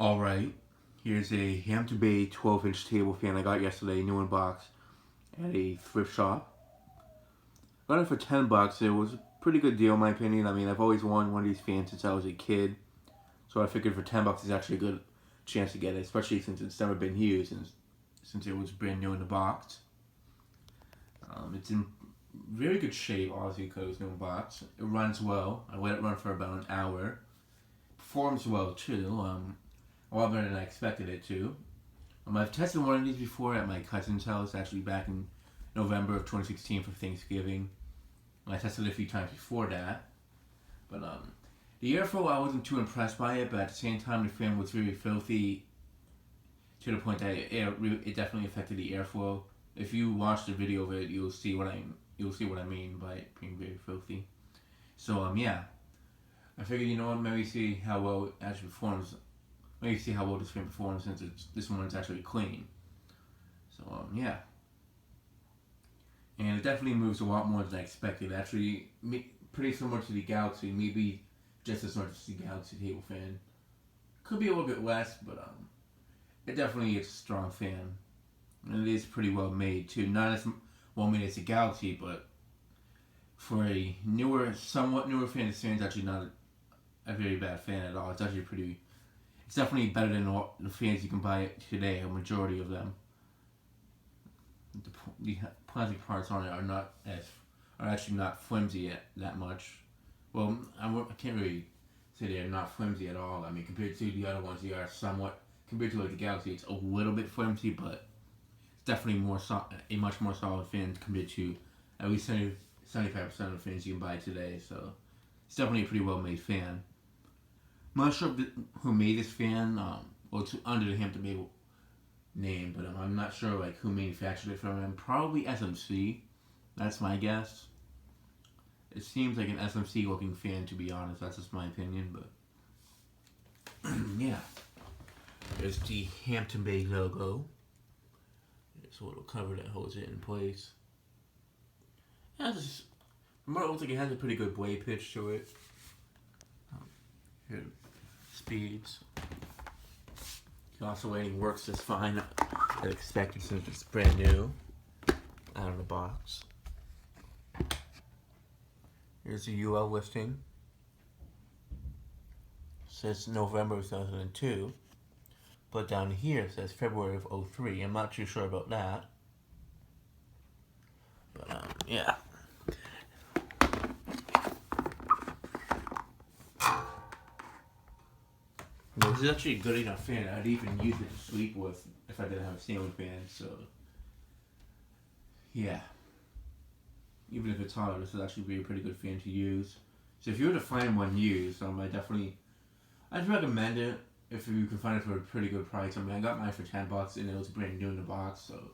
Alright, here's a Hampton Bay 12-inch table fan I got yesterday, new in box, at a thrift shop. Got it for $10. It was a pretty good deal in my opinion. I mean, I've always wanted one of these fans since I was a kid, so I figured for $10 is actually a good chance to get it, especially since it's never been used and since it was brand new in the box. It's in very good shape, obviously, because it's new in box. It runs well. I let it run for about an hour. Performs well too. A lot better than I expected it to. I've tested one of these before at my cousin's house, actually back in November of 2016 for Thanksgiving. I tested it a few times before that. But the airflow, I wasn't too impressed by it, but at the same time the fan was very filthy to the point that it definitely affected the airflow. If you watch the video of it, you'll see what I mean by it being very filthy. So yeah. I figured, you know what, maybe see how well it actually performs. Maybe see how well this fan performs since this one's actually clean. So yeah. And it definitely moves a lot more than I expected. Actually, pretty similar to the Galaxy, maybe just as much as the Galaxy table fan. Could be a little bit less, but it definitely is a strong fan. And it is pretty well made too. Not as well made as the Galaxy, but for a somewhat newer fan, this fan's actually not a very bad fan at all. It's actually it's definitely better than all the fans you can buy today, a majority of them. The plastic parts on it are actually not flimsy that much. Well, I can't really say they're not flimsy at all. I mean, compared to the other ones, they are somewhat, compared to like the Galaxy, it's a little bit flimsy, but it's definitely a much more solid fan compared to at least 75% of the fans you can buy today. So it's definitely a pretty well made fan. I'm not sure who made this fan. Well, it's under the Hampton Bay name, but I'm not sure like who manufactured it from them. Probably SMC. That's my guess. It seems like an SMC looking fan, to be honest. That's just my opinion, but yeah. There's the Hampton Bay logo. There's a little cover that holds it in place. From what it looks like, it has a pretty good blade pitch to it. Here, speeds. The oscillating works just fine as expected since it's brand new out of the box. Here's the UL listing. It says November 2002, but down here it says February of 2003. I'm not too sure about that, but yeah. This is actually a good enough fan. I'd even use it to sleep with if I didn't have a ceiling fan, so yeah. Even if it's hot, this would actually be a pretty good fan to use. So if you were to find one used, I'd recommend it if you can find it for a pretty good price. I mean, I got mine for $10 and it was brand new in the box, so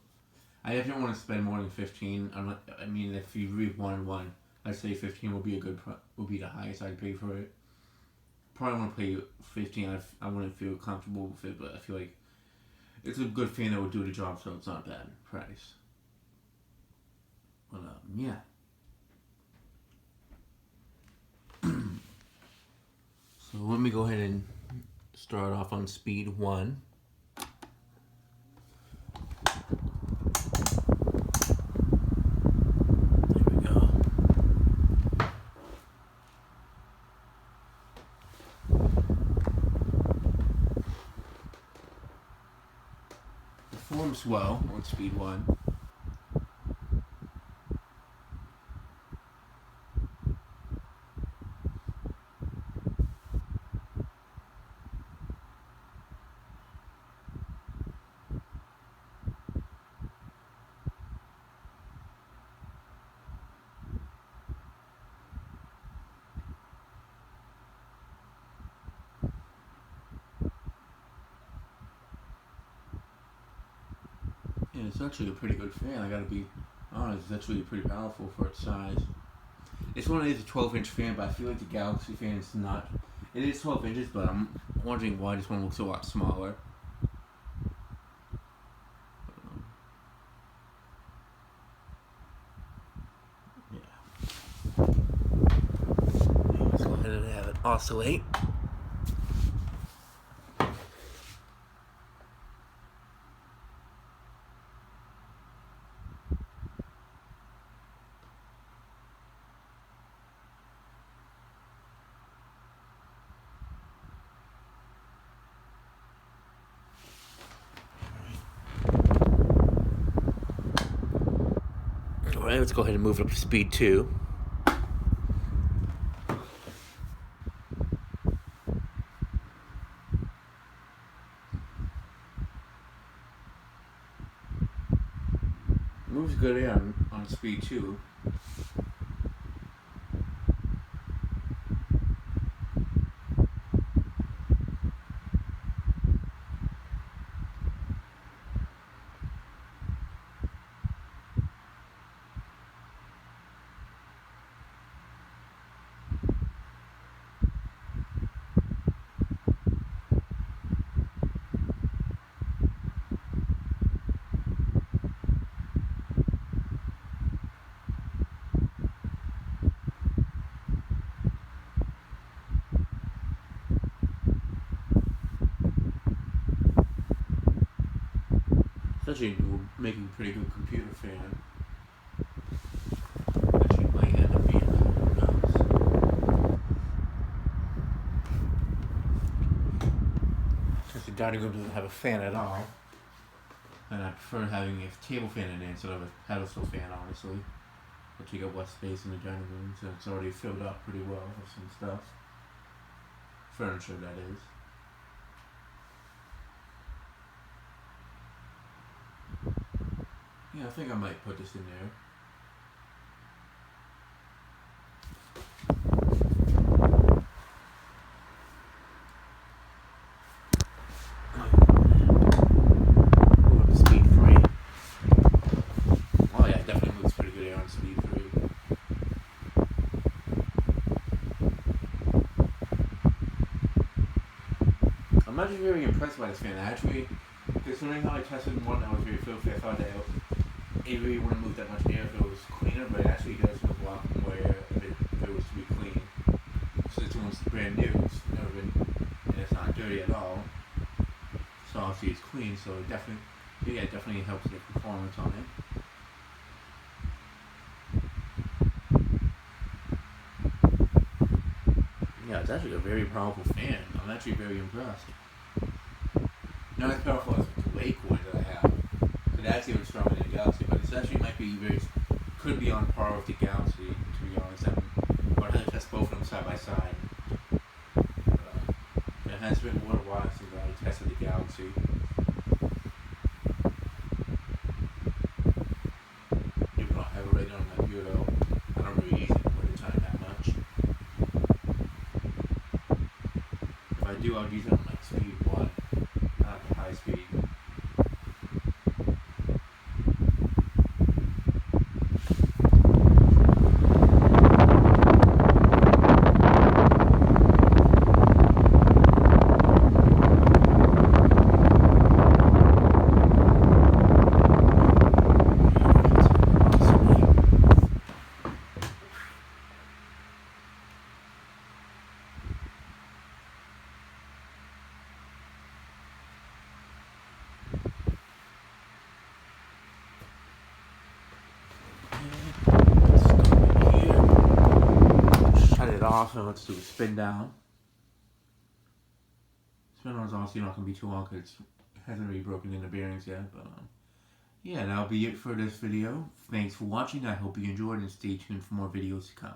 I definitely want to spend more than $15. I mean, if you really wanted one, I'd say $15 would be would be the highest I'd pay for it. Probably want to pay $15. I wouldn't feel comfortable with it, but I feel like it's a good fan that would do the job, so it's not a bad price. But yeah. So let me go ahead and start off on speed 1. There we go. Performs well on speed 1. Yeah, it's actually a pretty good fan, I gotta be honest. It's actually pretty powerful for its size. This one is a 12-inch fan, but I feel like the Galaxy fan is not. It is 12 inches, but I'm wondering why this one looks a lot smaller. Yeah. Let's go ahead and have it oscillate. Alright, let's go ahead and move it up to speed 2. Moves good air on speed 2. It's actually making a pretty good computer fan. Actually might end up being who knows. Since the dining room doesn't have a fan at all, and I prefer having a table fan in there instead of a pedestal fan, honestly. I'll take up less space in the dining room, so it's already filled up pretty well with some stuff. Furniture, that is. Yeah, I think I might put this in there. Move up to speed 3. Oh yeah, it definitely moves pretty good air on speed 3. I'm actually very impressed by this fan. Actually, considering how I tested one that was very filthy, I thought that it really wouldn't move that much air if it was cleaner, but it actually does move a lot more air if it was to be clean. So this one's brand new, it's never been, and it's not dirty at all. So obviously it's clean, so it definitely helps the performance on it. Yeah, it's actually a very powerful fan. I'm actually very impressed. Not as powerful as the Lake one that I have. So that's even stronger than the Galaxy, but it actually could be on par with the Galaxy, to be honest. I would have to test both of them side by side. It has been a little while since I tested the Galaxy. Even though I have it right on my computer, I don't really use it in winter time that much. If I do, I'll use it on like speed 1, not the high speed. Shut it off and let's do a spin down. Spin down is honestly not going to be too long because it hasn't really broken in the bearings yet. But yeah, that'll be it for this video. Thanks for watching. I hope you enjoyed and stay tuned for more videos to come.